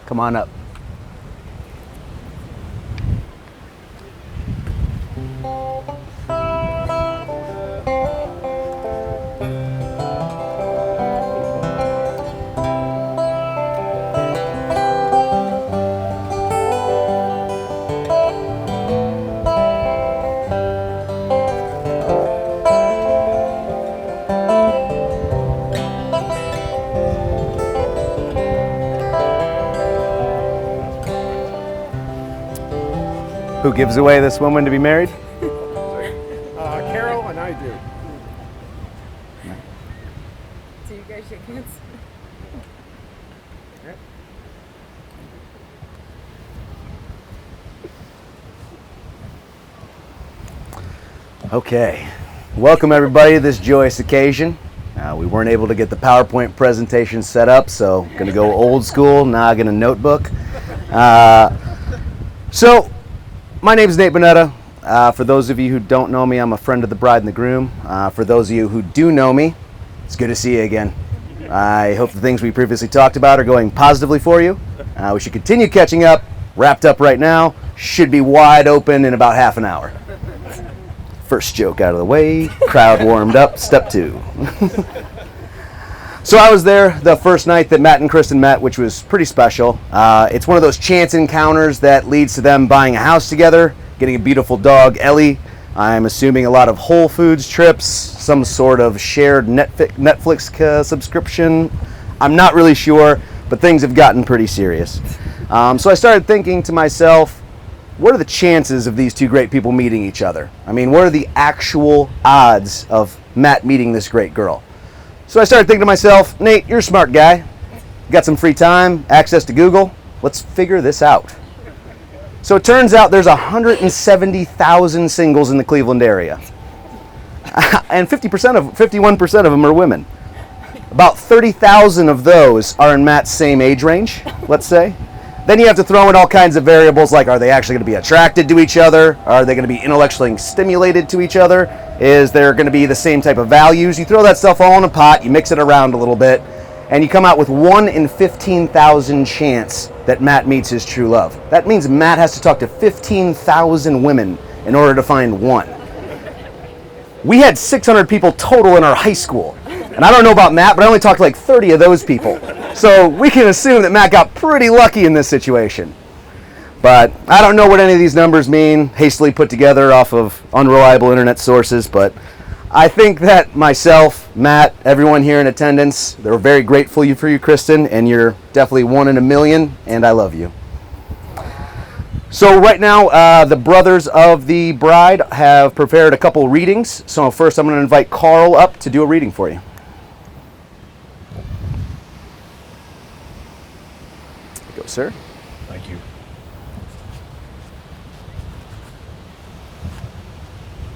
Come on up. Who gives away this woman to be married? Carol and I do. So you guys shake hands? Okay. Welcome everybody to this joyous occasion. We weren't able to get the PowerPoint presentation set up, so going to go old school, noggin and notebook. So, my name is Nate Bonetta. For those of you who don't know me, I'm a friend of the bride and the groom. For those of you who do know me, it's good to see you again. I hope the things we previously talked about are going positively for you. We should continue catching up. Wrapped up right now. Should be wide open in about half an hour. First joke out of the way. Crowd warmed up. Step 2. So I was there the first night that Matt and Kristen met, which was pretty special. It's one of those chance encounters that leads to them buying a house together, getting a beautiful dog, Ellie. I'm assuming a lot of Whole Foods trips, some sort of shared Netflix subscription. I'm not really sure, but things have gotten pretty serious. So I started thinking to myself, what are the chances of these two great people meeting each other? I mean, what are the actual odds of Matt meeting this great girl? So I started thinking to myself, Nate, you're a smart guy. Got some free time, access to Google. Let's figure this out. So it turns out there's 170,000 singles in the Cleveland area. And 51% of them are women. About 30,000 of those are in Matt's same age range, let's say. Then you have to throw in all kinds of variables like, are they actually going to be attracted to each other? Are they going to be intellectually stimulated to each other? Is there going to be the same type of values? You throw that stuff all in a pot, you mix it around a little bit, and you come out with 1 in 15,000 chance that Matt meets his true love. That means Matt has to talk to 15,000 women in order to find one. We had 600 people total in our high school. And I don't know about Matt, but I only talked to like 30 of those people. So we can assume that Matt got pretty lucky in this situation. But I don't know what any of these numbers mean, hastily put together off of unreliable internet sources, but I think that myself, Matt, everyone here in attendance, they're very grateful for you, Kristen, and you're definitely 1 in a million, and I love you. So right now, the brothers of the bride have prepared a couple readings. So first I'm going to invite Carl up to do a reading for you. Go, sir. Thank you.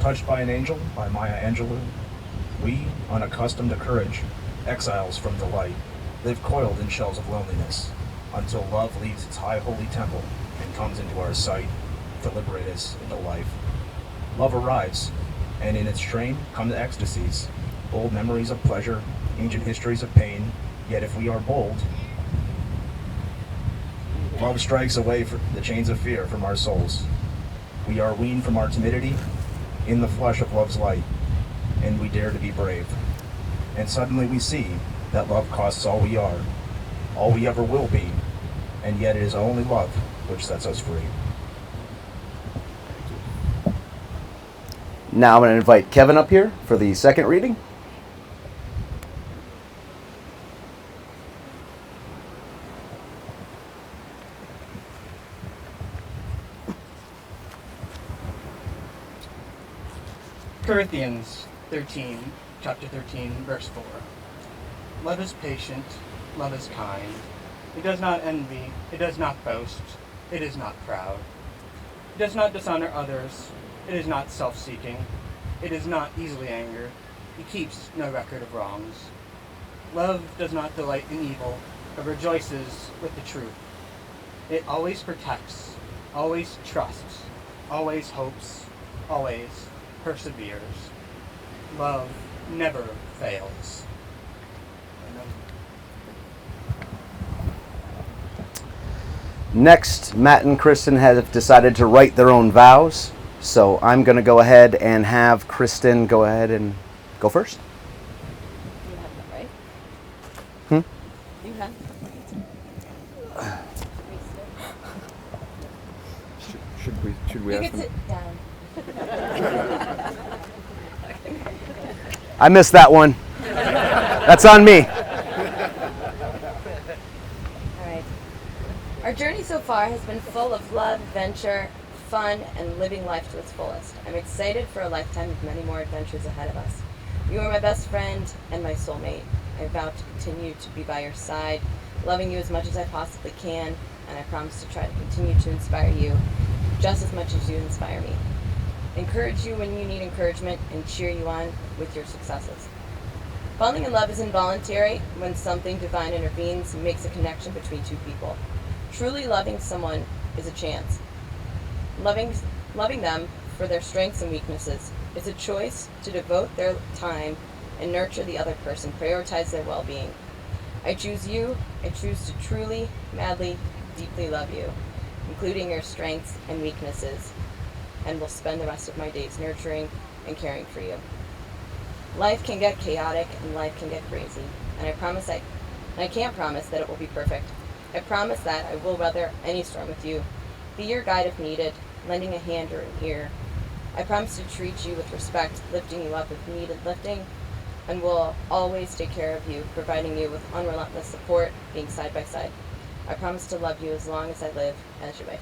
Touched by an Angel by Maya Angelou. We, unaccustomed to courage, exiles from delight, live coiled in shells of loneliness, until love leaves its high holy temple and comes into our sight to liberate us into life. Love arrives, and in its train come the ecstasies, old memories of pleasure, ancient histories of pain, yet if we are bold, love strikes away the chains of fear from our souls. We are weaned from our timidity in the flush of love's light, and we dare to be brave. And suddenly we see that love costs all we are, all we ever will be, and yet it is only love which sets us free. Now I'm going to invite Kevin up here for the second reading. Corinthians 13, chapter 13, verse 4. Love is patient, love is kind. It does not envy, it does not boast, it is not proud. It does not dishonor others, it is not self-seeking, it is not easily angered, it keeps no record of wrongs. Love does not delight in evil, but rejoices with the truth. It always protects, always trusts, always hopes, always perseveres. Love never fails. Amen. Next, Matt and Kristen have decided to write their own vows. So I'm going to go ahead and have Kristen go ahead and go first. You have that right. You have that right. Should we You ask can them? sit down. I missed that one. That's on me. All right. Our journey so far has been full of love, adventure, fun, and living life to its fullest. I'm excited for a lifetime of many more adventures ahead of us. You are my best friend and my soulmate. I vow to continue to be by your side, loving you as much as I possibly can, and I promise to try to continue to inspire you just as much as you inspire me. Encourage you when you need encouragement and cheer you on with your successes. Falling in love is involuntary when something divine intervenes and makes a connection between two people. Truly loving someone is a chance. Loving them for their strengths and weaknesses is a choice to devote their time and nurture the other person, prioritize their well-being. I choose you. I choose to truly, madly, deeply love you, including your strengths and weaknesses, and will spend the rest of my days nurturing and caring for you. Life can get chaotic and life can get crazy, and I can't promise that it will be perfect. I promise that I will weather any storm with you, be your guide if needed, lending a hand or an ear. I promise to treat you with respect, lifting you up if needed lifting, and will always take care of you, providing you with unrelentless support, being side by side. I promise to love you as long as I live as your wife.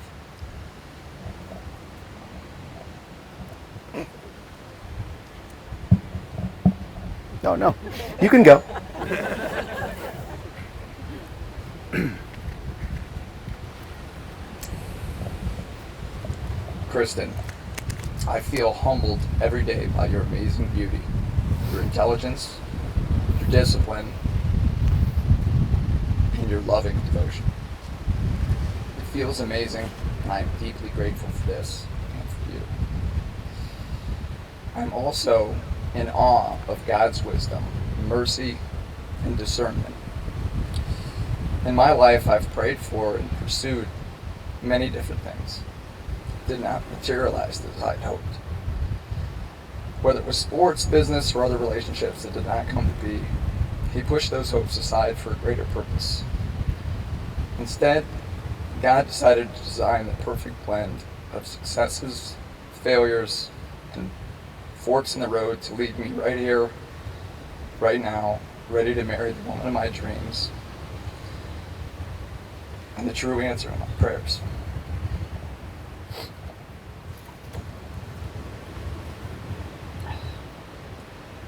No. You can go. Kristen, I feel humbled every day by your amazing beauty, your intelligence, your discipline, and your loving devotion. It feels amazing, and I am deeply grateful for this and for you. I'm also in awe of God's wisdom, mercy, and discernment. In my life, I've prayed for and pursued many different things. Did not materialize as I'd hoped. Whether it was sports, business, or other relationships that did not come to be, he pushed those hopes aside for a greater purpose. Instead, God decided to design the perfect blend of successes, failures, and forks in the road to lead me right here, right now, ready to marry the woman of my dreams, and the true answer to my prayers.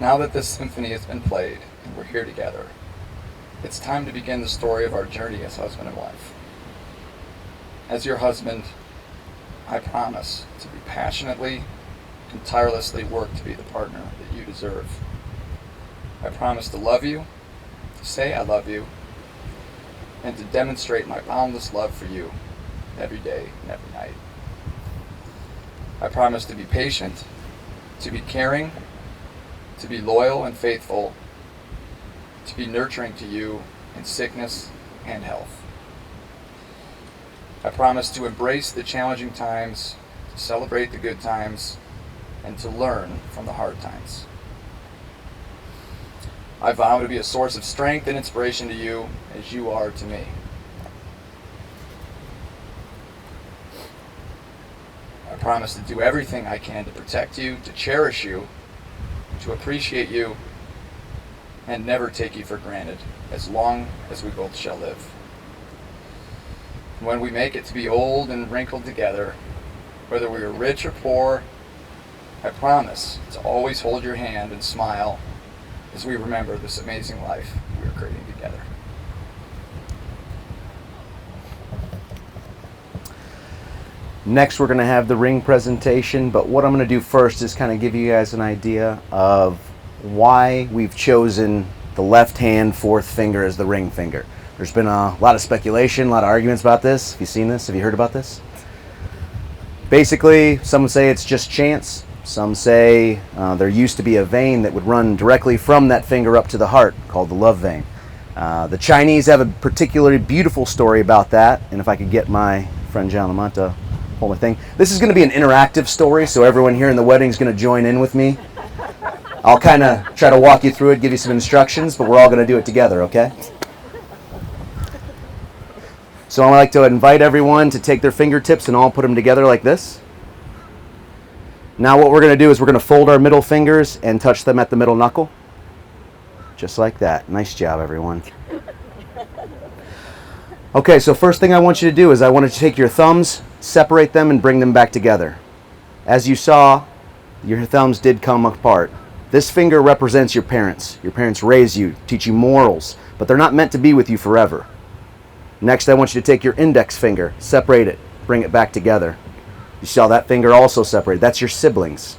Now that this symphony has been played and we're here together, it's time to begin the story of our journey as husband and wife. As your husband, I promise to be passionately and tirelessly work to be the partner that you deserve. I promise to love you, to say I love you, and to demonstrate my boundless love for you every day and every night. I promise to be patient, to be caring, to be loyal and faithful, to be nurturing to you in sickness and health. I promise to embrace the challenging times, to celebrate the good times, and to learn from the hard times. I vow to be a source of strength and inspiration to you as you are to me. I promise to do everything I can to protect you, to cherish you, to appreciate you, and never take you for granted as long as we both shall live. When we make it to be old and wrinkled together, whether we are rich or poor, I promise to always hold your hand and smile as we remember this amazing life we are creating together. Next, we're going to have the ring presentation, but what I'm going to do first is kind of give you guys an idea of why we've chosen the left hand fourth finger as the ring finger. There's been a lot of speculation, a lot of arguments about this. Have you seen this? Have you heard about this? Basically, some say it's just chance. Some say there used to be a vein that would run directly from that finger up to the heart called the love vein. The Chinese have a particularly beautiful story about that, and if I could get my friend John Lamont to hold my thing. This is going to be an interactive story, so everyone here in the wedding is going to join in with me. I'll kind of try to walk you through it, give you some instructions, but we're all going to do it together, okay? So I'd like to invite everyone to take their fingertips and all put them together like this. Now what we're going to do is we're going to fold our middle fingers and touch them at the middle knuckle. Just like that. Nice job, everyone. Okay, so first thing I want you to do is I want you to take your thumbs, separate them, and bring them back together. As you saw, your thumbs did come apart. This finger represents your parents. Your parents raised you, teach you morals, but they're not meant to be with you forever. Next, I want you to take your index finger, separate it, bring it back together. You saw that finger also separated. That's your siblings.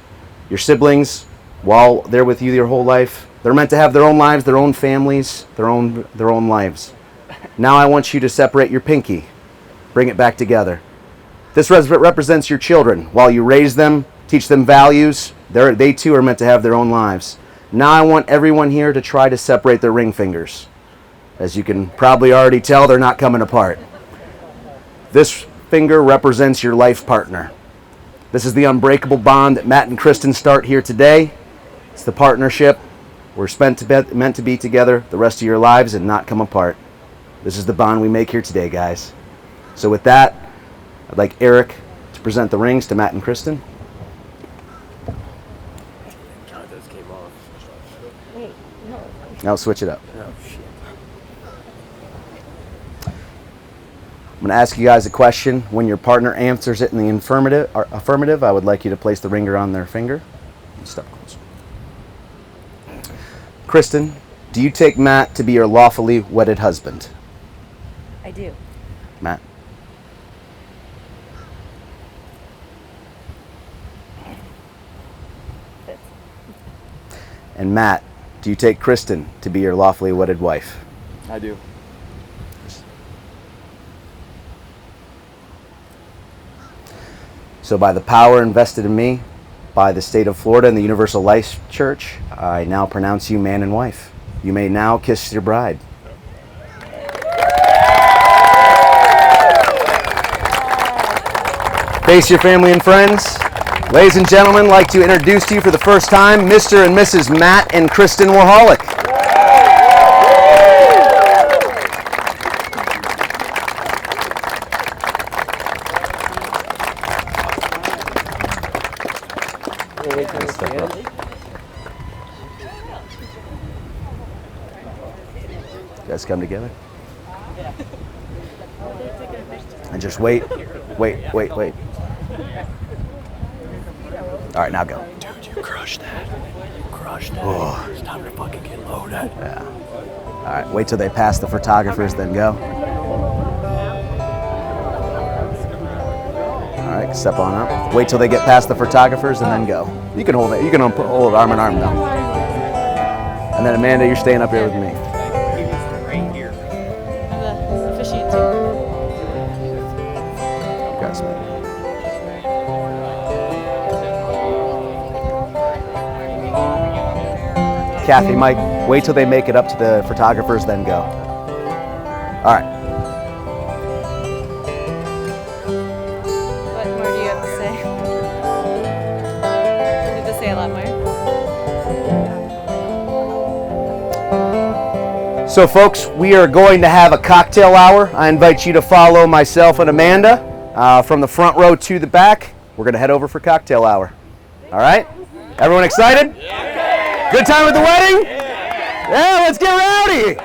Your siblings, while they're with you your whole life, they're meant to have their own lives, their own families, their own lives. Now I want you to separate your pinky, bring it back together. This represents your children. While you raise them, teach them values, they too are meant to have their own lives. Now I want everyone here to try to separate their ring fingers. As you can probably already tell, they're not coming apart. This finger represents your life partner. This is the unbreakable bond that Matt and Kristen start here today. It's the partnership. We're meant to be together the rest of your lives and not come apart. This is the bond we make here today, guys. So with that, I'd like Eric to present the rings to Matt and Kristen. Now switch it up. I'm going to ask you guys a question. When your partner answers it in the affirmative, I would like you to place the ringer on their finger. Step closer. Kristen, do you take Matt to be your lawfully wedded husband? I do. Matt? And Matt, do you take Kristen to be your lawfully wedded wife? I do. So by the power invested in me by the state of Florida and the Universal Life Church, I now pronounce you man and wife. You may now kiss your bride. Face your family and friends. Ladies and gentlemen, I'd like to introduce to you for the first time Mr. and Mrs. Matt and Kristen Warholic. You guys come together. And just wait. All right, now go. Dude, you crushed that. You crushed that. Oh. It's time to fucking get loaded. Yeah. All right, wait till they pass the photographers, then go. All right, step on up. Wait till they get past the photographers and then go. You can hold it. You can hold arm in arm though. And then Amanda, you're staying up here with me. Kathy, Mike, wait till they make it up to the photographers, then go. All right. What more do you have to say? You have to say a lot more. So folks, we are going to have a cocktail hour. I invite you to follow myself and Amanda from the front row to the back. We're going to head over for cocktail hour. All right? Everyone excited? Yeah. Good time at the wedding? Yeah, let's get rowdy.